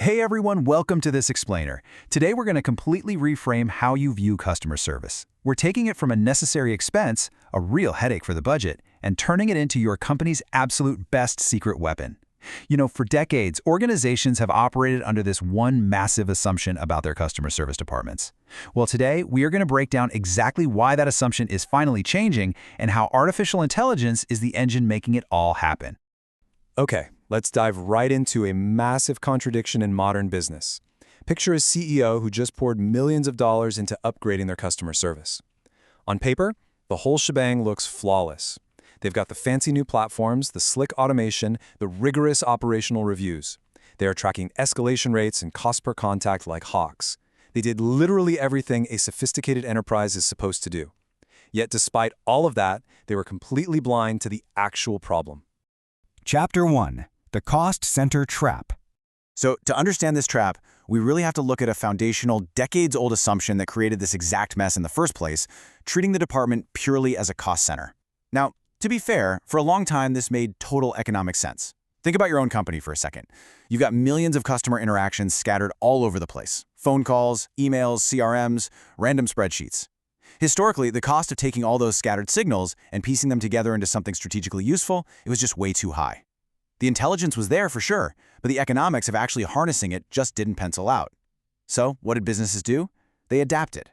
Hey everyone, welcome to this explainer. Today we're going to completely reframe how you view customer service. We're taking it from a necessary expense, a real headache for the budget, and turning it into your company's absolute best secret weapon. For decades, organizations have operated under this one massive assumption about their customer service departments. Well, today we are going to break down exactly why that assumption is finally changing and how artificial intelligence is the engine making it all happen. Okay, let's dive right into a massive contradiction in modern business. Picture a CEO who just poured millions of dollars into upgrading their customer service. On paper, the whole shebang looks flawless. They've got the fancy new platforms, the slick automation, the rigorous operational reviews. They are tracking escalation rates and cost per contact like hawks. They did literally everything a sophisticated enterprise is supposed to do. Yet despite all of that, they were completely blind to the actual problem. Chapter 1. The Cost Center Trap. So to understand this trap, we really have to look at a foundational, decades-old assumption that created this exact mess in the first place, treating the department purely as a cost center. Now, to be fair, for a long time this made total economic sense. Think about your own company for a second. You've got millions of customer interactions scattered all over the place. Phone calls, emails, CRMs, random spreadsheets. Historically, the cost of taking all those scattered signals and piecing them together into something strategically useful, it was just way too high. The intelligence was there for sure, but the economics of actually harnessing it just didn't pencil out. So, what did businesses do? They adapted.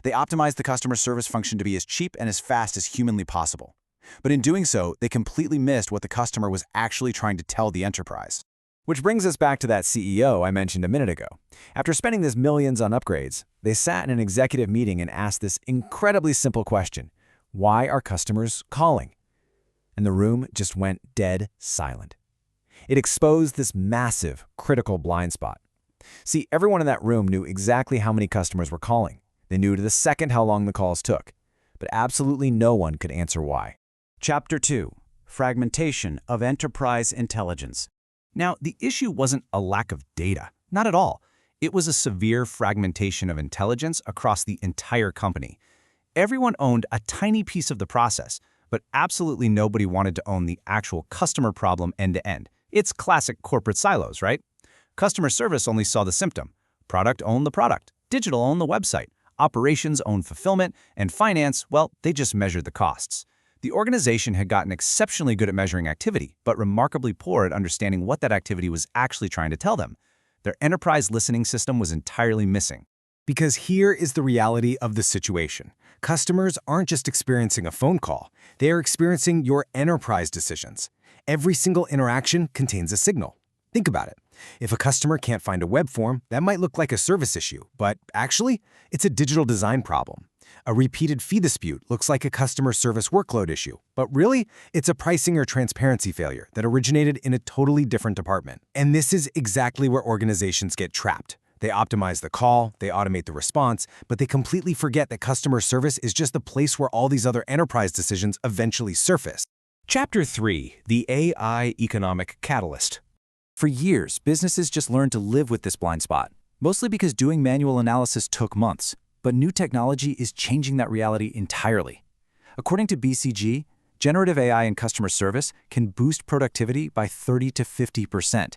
They optimized the customer service function to be as cheap and as fast as humanly possible. But in doing so, they completely missed what the customer was actually trying to tell the enterprise. Which brings us back to that CEO I mentioned a minute ago. After spending this millions on upgrades, they sat in an executive meeting and asked this incredibly simple question: why are customers calling? And the room just went dead silent. It exposed this massive, critical blind spot. See, everyone in that room knew exactly how many customers were calling. They knew to the second how long the calls took. But absolutely no one could answer why. Chapter 2. Fragmentation of Enterprise Intelligence. Now, the issue wasn't a lack of data. Not at all. It was a severe fragmentation of intelligence across the entire company. Everyone owned a tiny piece of the process, but absolutely nobody wanted to own the actual customer problem end-to-end. It's classic corporate silos, right? Customer service only saw the symptom. Product owned the product. Digital owned the website. Operations owned fulfillment. And finance, well, they just measured the costs. The organization had gotten exceptionally good at measuring activity, but remarkably poor at understanding what that activity was actually trying to tell them. Their enterprise listening system was entirely missing. Because here is the reality of the situation. Customers aren't just experiencing a phone call. They are experiencing your enterprise decisions. Every single interaction contains a signal. Think about it. If a customer can't find a web form, that might look like a service issue, but actually, it's a digital design problem. A repeated fee dispute looks like a customer service workload issue, but really, it's a pricing or transparency failure that originated in a totally different department. And this is exactly where organizations get trapped. They optimize the call, they automate the response, but they completely forget that customer service is just the place where all these other enterprise decisions eventually surface. Chapter 3. The AI Economic Catalyst. For years, businesses just learned to live with this blind spot, mostly because doing manual analysis took months. But new technology is changing that reality entirely. According to BCG, generative AI in customer service can boost productivity by 30 to 50%.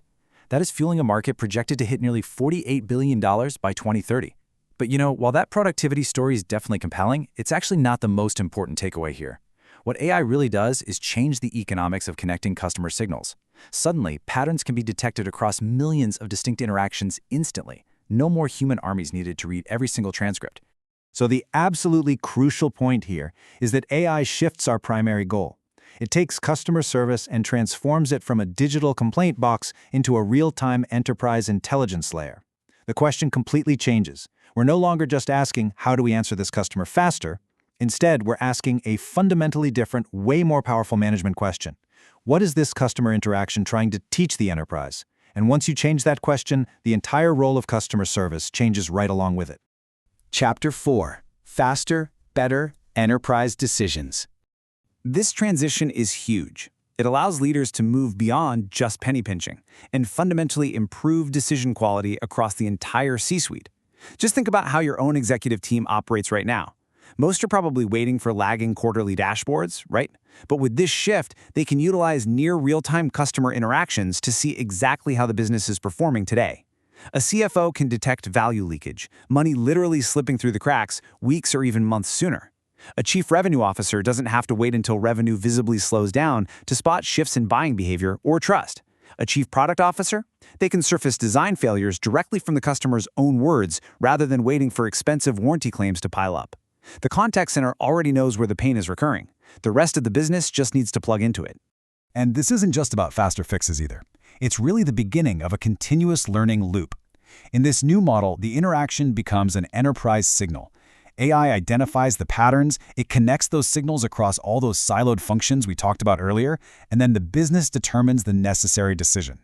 That is fueling a market projected to hit nearly $48 billion by 2030. But while that productivity story is definitely compelling, it's actually not the most important takeaway here. What AI really does is change the economics of connecting customer signals. Suddenly, patterns can be detected across millions of distinct interactions instantly. No more human armies needed to read every single transcript. So the absolutely crucial point here is that AI shifts our primary goal. It takes customer service and transforms it from a digital complaint box into a real-time enterprise intelligence layer. The question completely changes. We're no longer just asking, how do we answer this customer faster? Instead, we're asking a fundamentally different, way more powerful management question. What is this customer interaction trying to teach the enterprise? And once you change that question, the entire role of customer service changes right along with it. Chapter 4. Faster, Better Enterprise Decisions. This transition is huge. It allows leaders to move beyond just penny pinching and fundamentally improve decision quality across the entire C-suite. Just think about how your own executive team operates right now. Most are probably waiting for lagging quarterly dashboards, right? But with this shift, they can utilize near real-time customer interactions to see exactly how the business is performing today. A CFO can detect value leakage, money literally slipping through the cracks weeks or even months sooner. A chief revenue officer doesn't have to wait until revenue visibly slows down to spot shifts in buying behavior or trust. A chief product officer? They can surface design failures directly from the customer's own words rather than waiting for expensive warranty claims to pile up. The contact center already knows where the pain is recurring. The rest of the business just needs to plug into it. And this isn't just about faster fixes either. It's really the beginning of a continuous learning loop. In this new model, the interaction becomes an enterprise signal. AI identifies the patterns, it connects those signals across all those siloed functions we talked about earlier, and then the business determines the necessary decision.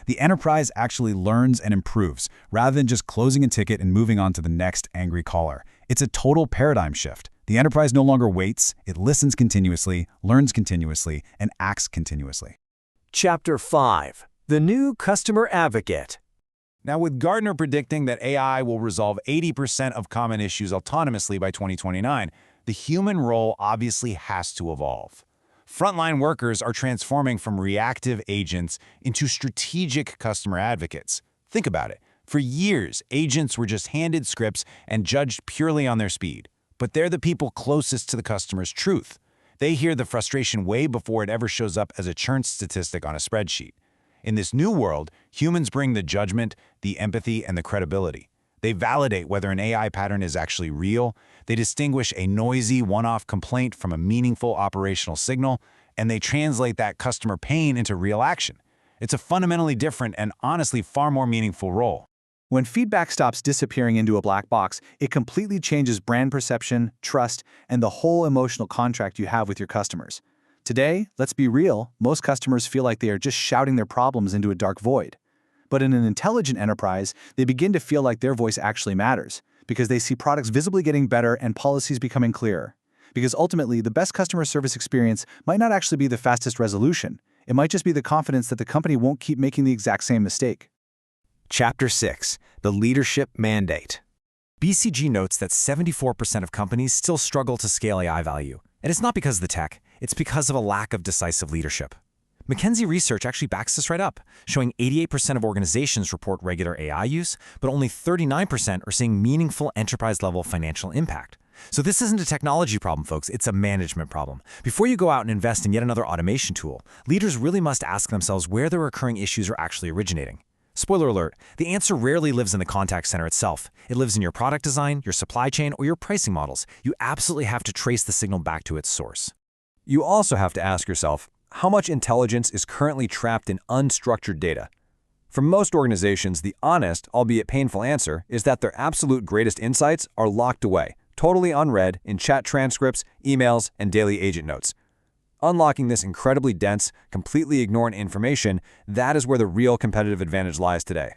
The enterprise actually learns and improves, rather than just closing a ticket and moving on to the next angry caller. It's a total paradigm shift. The enterprise no longer waits, it listens continuously, learns continuously, and acts continuously. Chapter 5: The New Customer Advocate. Now, with Gartner predicting that AI will resolve 80% of common issues autonomously by 2029, the human role obviously has to evolve. Frontline workers are transforming from reactive agents into strategic customer advocates. Think about it. For years, agents were just handed scripts and judged purely on their speed. But they're the people closest to the customer's truth. They hear the frustration way before it ever shows up as a churn statistic on a spreadsheet. In this new world, humans bring the judgment, the empathy, and the credibility. They validate whether an AI pattern is actually real, they distinguish a noisy, one-off complaint from a meaningful operational signal, and they translate that customer pain into real action. It's a fundamentally different and honestly far more meaningful role. When feedback stops disappearing into a black box, it completely changes brand perception, trust, and the whole emotional contract you have with your customers. Today, let's be real, most customers feel like they are just shouting their problems into a dark void. But in an intelligent enterprise, they begin to feel like their voice actually matters, because they see products visibly getting better and policies becoming clearer. Because ultimately, the best customer service experience might not actually be the fastest resolution. It might just be the confidence that the company won't keep making the exact same mistake. Chapter 6: The Leadership Mandate. BCG notes that 74% of companies still struggle to scale AI value. And it's not because of the tech, it's because of a lack of decisive leadership. McKinsey research actually backs this right up, showing 88% of organizations report regular AI use, but only 39% are seeing meaningful enterprise-level financial impact. So this isn't a technology problem, folks, it's a management problem. Before you go out and invest in yet another automation tool, leaders really must ask themselves where the recurring issues are actually originating. Spoiler alert, the answer rarely lives in the contact center itself. It lives in your product design, your supply chain, or your pricing models. You absolutely have to trace the signal back to its source. You also have to ask yourself, how much intelligence is currently trapped in unstructured data? For most organizations, the honest, albeit painful answer is that their absolute greatest insights are locked away, totally unread in chat transcripts, emails, and daily agent notes. Unlocking this incredibly dense, completely ignored information, that is where the real competitive advantage lies today.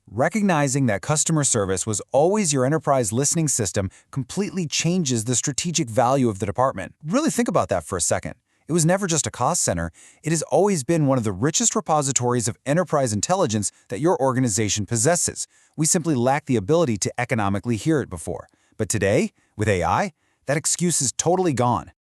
Recognizing that customer service was always your enterprise listening system completely changes the strategic value of the department. Really think about that for a second. It was never just a cost center. It has always been one of the richest repositories of enterprise intelligence that your organization possesses. We simply lack the ability to economically hear it before. But today, with AI, that excuse is totally gone.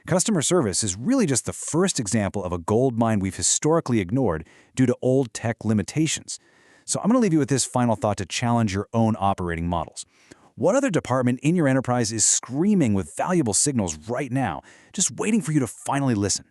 Customer service is really just the first example of a gold mine we've historically ignored due to old tech limitations. So I'm going to leave you with this final thought to challenge your own operating models. What other department in your enterprise is screaming with valuable signals right now, just waiting for you to finally listen?